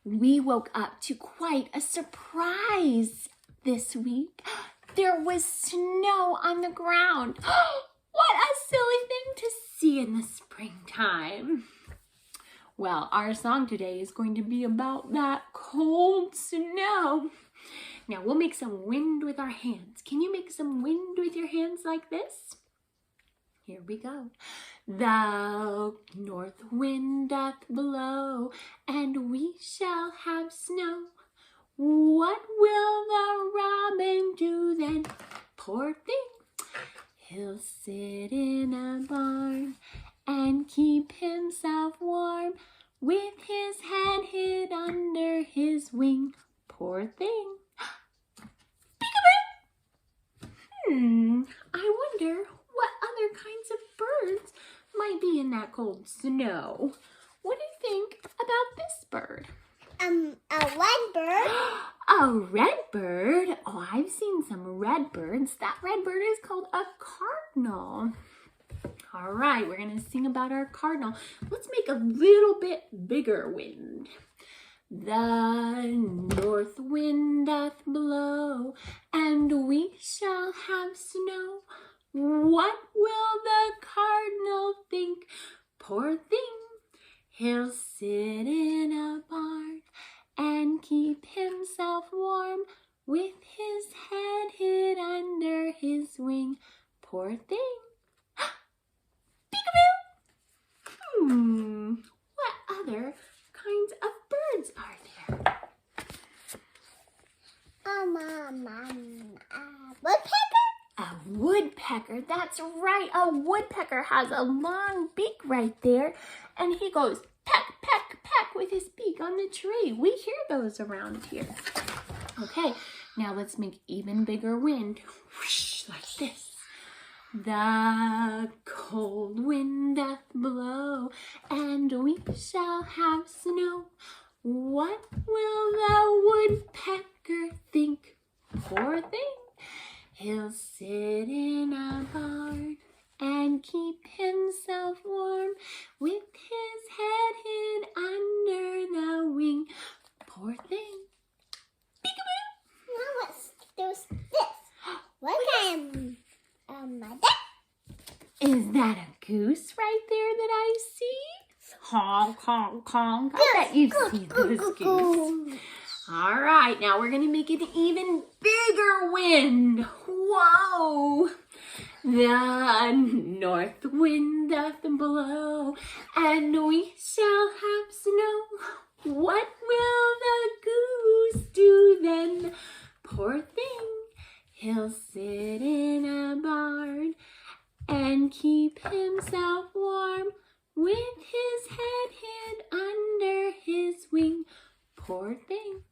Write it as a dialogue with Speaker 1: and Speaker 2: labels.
Speaker 1: We woke up to quite a surprise this week. There was snow on the ground. What a silly thing to see in the springtime. Well, our song today is going to be about that cold snow. Now, we'll make some wind with our hands. Can you make some wind with your hands like this? Here we go. The north wind doth blow, and we shall have snow. What will the robin do then? Poor thing. He'll sit in a barn and keep himself warm with his head hid under his wing. Poor thing. Peekaboo! I wonder what other kinds of birds might be in that cold snow. What do you think about this bird?
Speaker 2: A red bird.
Speaker 1: A red bird? Oh, I've seen some red birds. That red bird is called a cardinal. All right, we're going to sing about our cardinal. Let's make a little bit bigger wind. The north wind doth blow, and we shall have snow. What will the cardinal think? Poor thing, he'll sit in a barn and keep himself warm with his head hid under his wing. Poor thing. Peekaboo! What other kinds of birds are there?
Speaker 2: Woodpecker?
Speaker 1: A woodpecker, that's right. A woodpecker has a long beak right there, and he goes peck, peck, peck with his beak on the tree. We hear those around here. Okay, now let's make even bigger wind. Whoosh, like this. The cold wind doth blow, and we shall have snow. What will the woodpecker think? Poor thing, he'll sit in a barn and keep himself warm with his head hid under the wing. Poor thing. Peekaboo!
Speaker 2: Now let's do this. What kind of
Speaker 1: Is that a goose right there that I see? Honk, honk, honk. I bet you've seen this goose. All right, now we're going to make an even bigger wind. Whoa! The north wind doth blow, and we shall have snow. What will the goose do then? Poor thing, he'll sit in a barn and keep himself warm with his head hid under his wing. Poor thing.